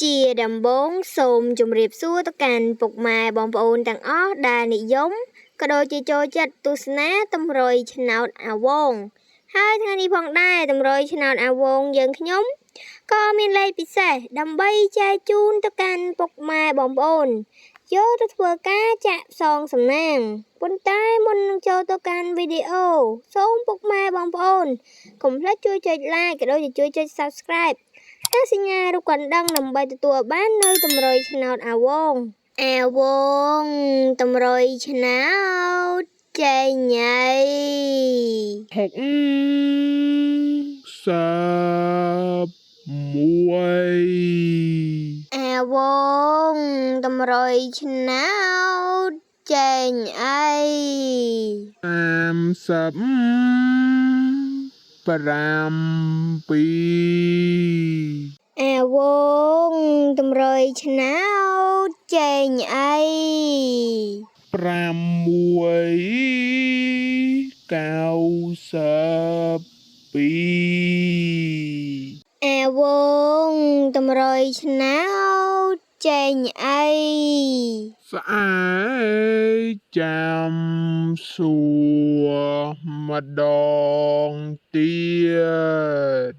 ជាដំបូងសូមជម្រាបសួរទៅកាន់ពុកម៉ែបងប្អូនទាំងអស់ដែលនិយមក៏ដូចជាចូលចិត្តទស្សនាតម្រុយឆ្នោតអាវងហើយថ្ងៃនេះផងដែរតម្រុយឆ្នោតអាវងយើងខ្ញុំក៏មានលេខពិសេសដើម្បីចែកជូនទៅកាន់ពុកម៉ែបងប្អូនយកទៅធ្វើការចាក់ផ្សងសំណាងប៉ុន្តែមុននឹងចូលទៅកាន់វីដេអូសូមពុកម៉ែបងប្អូនកុំភ្លេចជួយចុច like ក៏ដូចជាជួយចុច subscribe และសញ្ញារូបកណ្ដឹងដើម្បីទទួលបាននៅតម្រុយឆ្នោតអាវងតម្រុយឆ្នោតចេញហើយ61អាវងតម្រុយឆ្នោតចេញហើយ37អាវងតម្រុយឆ្នោតចេញហើយ692អាវងតម្រុយឆ្នោតចេញហើយស្អែកចាំសួរម្ដងទៀត